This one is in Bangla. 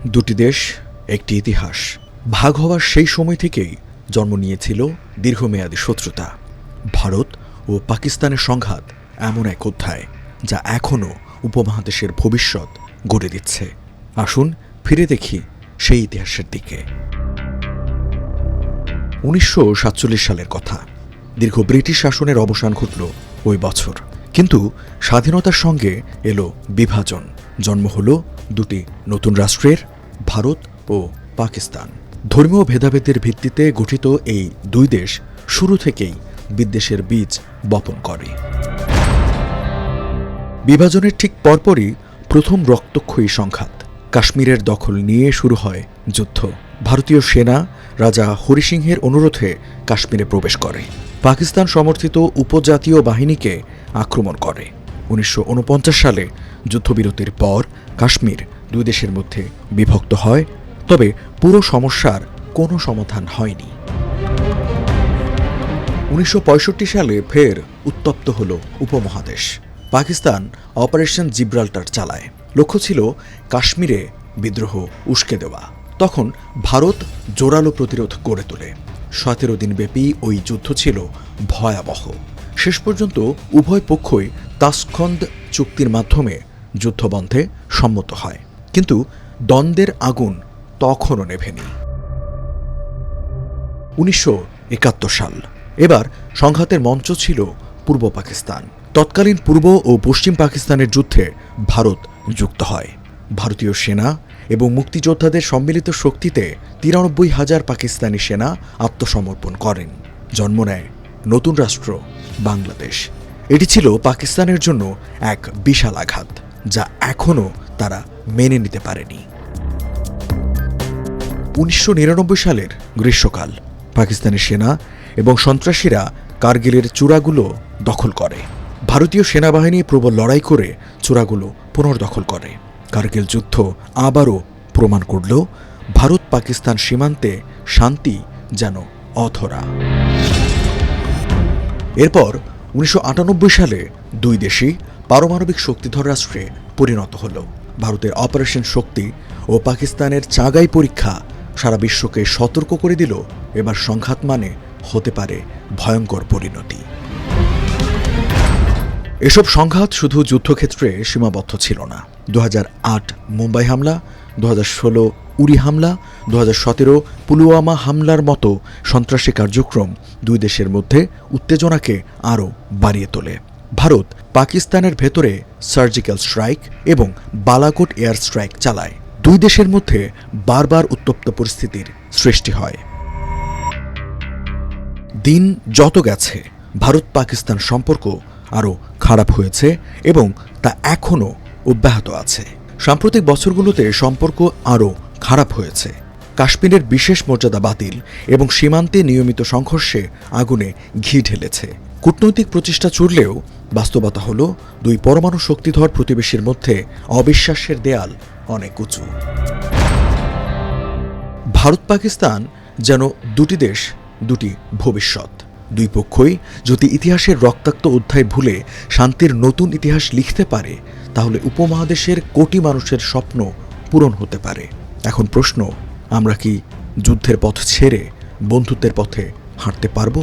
দুটি দেশ, একটি ইতিহাস। ভাগ হওয়ার সেই সময় থেকেই জন্ম নিয়েছিল দীর্ঘমেয়াদী শত্রুতা। ভারত ও পাকিস্তানের সংঘাত এমন এক অধ্যায় যা এখনও উপমহাদেশের ভবিষ্যৎ গড়ে দিচ্ছে। আসুন ফিরে দেখি সেই ইতিহাসের দিকে। 1947 সালের কথা। দীর্ঘ ব্রিটিশ শাসনের অবসান ঘটল ওই বছর। কিন্তু স্বাধীনতার সঙ্গে এলো বিভাজন। জন্ম হল দুটি নতুন রাষ্ট্রের, ভারত ও পাকিস্তান। ধর্মীয় ভেদাভেদের ভিত্তিতে গঠিত এই দুই দেশ শুরু থেকেই বিদ্বেষের বীজ বপন করে। বিভাজনের ঠিক পরপরই প্রথম রক্তক্ষয়ী সংঘাত। কাশ্মীরের দখল নিয়ে শুরু হয় যুদ্ধ। ভারতীয় সেনা রাজা হরি সিংহের অনুরোধে কাশ্মীরে প্রবেশ করে। পাকিস্তান সমর্থিত উপজাতীয় বাহিনীকে আক্রমণ করে। 1949 সালে যুদ্ধবিরতির পর কাশ্মীর দুই দেশের মধ্যে বিভক্ত হয়, তবে পুরো সমস্যার কোনো সমাধান হয়নি। 1965 সালে ফের উত্তপ্ত হল উপমহাদেশ। পাকিস্তান অপারেশন জিব্রাল্টার চালায়। লক্ষ্য ছিল কাশ্মীরে বিদ্রোহ উস্কে দেওয়া। তখন ভারত জোরালো প্রতিরোধ গড়ে তোলে। 17 দিনব্যাপী ওই যুদ্ধ ছিল ভয়াবহ। শেষ পর্যন্ত উভয় পক্ষই তাশখন্দ চুক্তির মাধ্যমে যুদ্ধবন্ধে সম্মত হয়, কিন্তু দ্বন্দ্বের আগুন তখনও নেভেনি। 1971 সাল। এবার সংঘাতের মঞ্চ ছিল পূর্ব পাকিস্তান। তৎকালীন পূর্ব ও পশ্চিম পাকিস্তানের যুদ্ধে ভারত যুক্ত হয়। ভারতীয় সেনা এবং মুক্তিযোদ্ধাদের সম্মিলিত শক্তিতে 93,000 পাকিস্তানি সেনা আত্মসমর্পণ করেন। জন্ম নেয় নতুন রাষ্ট্র বাংলাদেশ। এটি ছিল পাকিস্তানের জন্য এক বিশাল আঘাত, যা এখনও তারা মেনে নিতে পারেনি। 1999 সালের গ্রীষ্মকাল। পাকিস্তানি সেনা এবং সন্ত্রাসীরা কার্গিলের চূড়াগুলো দখল করে। ভারতীয় সেনাবাহিনী প্রবল লড়াই করে চূড়াগুলো পুনর্দখল করে। কার্গিল যুদ্ধ আবারও প্রমাণ করল ভারত পাকিস্তান সীমান্তে শান্তি যেন অধরা। এরপর 1998 সালে দুই দেশই পারমাণবিক শক্তিধর রাষ্ট্রে পরিণত হল। ভারতের অপারেশন শক্তি ও পাকিস্তানের চাগাই পরীক্ষা সারা বিশ্বকে সতর্ক করে দিল, এবার সংঘাত মানে হতে পারে ভয়ঙ্কর পরিণতি। এসব সংঘাত শুধু যুদ্ধক্ষেত্রে সীমাবদ্ধ ছিল না। 2008 মুম্বাই হামলা, 2016 উরি হামলা, 2017 পুলওয়ামা হামলার মতো সন্ত্রাসী কার্যক্রম দুই দেশের মধ্যে উত্তেজনাকে আরও বাড়িয়ে তোলে। ভারত পাকিস্তানের ভেতরে সার্জিক্যাল স্ট্রাইক এবং বালাকোট এয়ার স্ট্রাইক চালায়। দুই দেশের মধ্যে বারবার উত্তপ্ত পরিস্থিতির সৃষ্টি হয়। দিন যত গেছে ভারত পাকিস্তান সম্পর্ক আরও খারাপ হয়েছে এবং তা এখনও অব্যাহত আছে। সাম্প্রতিক বছরগুলোতে সম্পর্ক আরও খারাপ হয়েছে। কাশ্মীরের বিশেষ মর্যাদা বাতিল এবং সীমান্তে নিয়মিত সংঘর্ষে আগুনে ঘি ঢেলেছে। কূটনৈতিক প্রচেষ্টা চললেও বাস্তবতা হল দুই পরমাণু শক্তিধর প্রতিবেশীর মধ্যে অবিশ্বাসের দেয়াল অনেক উঁচু। ভারত পাকিস্তান যেন দুটি দেশ, দুটি ভবিষ্যৎ। দুই পক্ষই যদি ইতিহাসের রক্তাক্ত অধ্যায় ভুলে শান্তির নতুন ইতিহাস লিখতে পারে, তাহলে উপমহাদেশের কোটি মানুষের স্বপ্ন পূরণ হতে পারে। এখন প্রশ্ন, আমরা কি যুদ্ধের পথ ছেড়ে বন্ধুত্বের পথে হাঁটতে পারব?